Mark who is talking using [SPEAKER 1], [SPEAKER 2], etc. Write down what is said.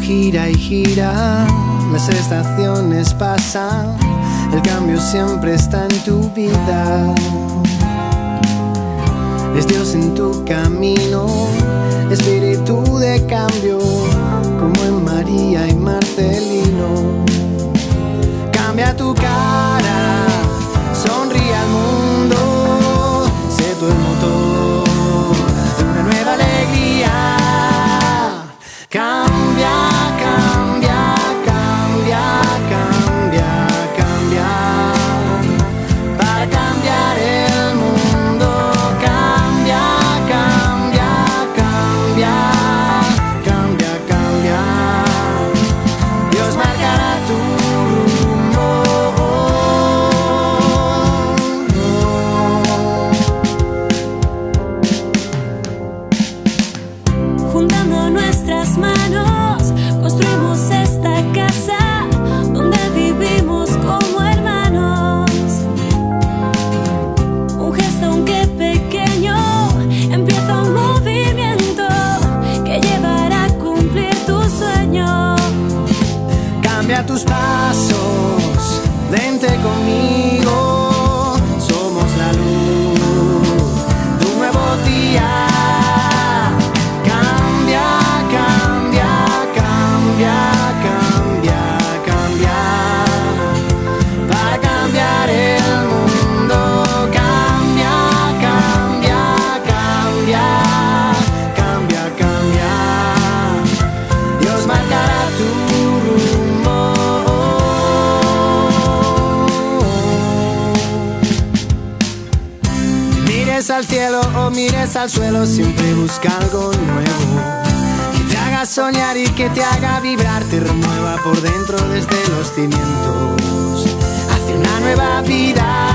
[SPEAKER 1] gira y gira, las estaciones pasan, el cambio siempre está en tu vida. Es Dios en tu camino, espíritu de cambio, como en María y Marcelino. Cambia tu cara, sonríe al mundo, sé tú el motor de una nueva alegría. Cambia, cambia, cambia, cambia, cambia, para cambiar el mundo. Cambia, cambia, cambia, cambia, cambia. Dios marcará tu rumbo.
[SPEAKER 2] Juntando nuestras manos, construimos esta casa donde vivimos como hermanos. Un gesto, aunque pequeño, empieza un movimiento que llevará a cumplir tu sueño.
[SPEAKER 1] Cambia tus pasos, vente conmigo, somos la luz de un nuevo día. Cambia, cambia, cambia, cambia, cambia, para cambiar el mundo. Cambia, cambia, cambia, cambia, cambia, Dios marcará tu rumbo. Mires al cielo o mires al suelo, siempre busca algo nuevo que te haga soñar y que te haga vibrar, te remueva por dentro desde los cimientos hacia una nueva vida.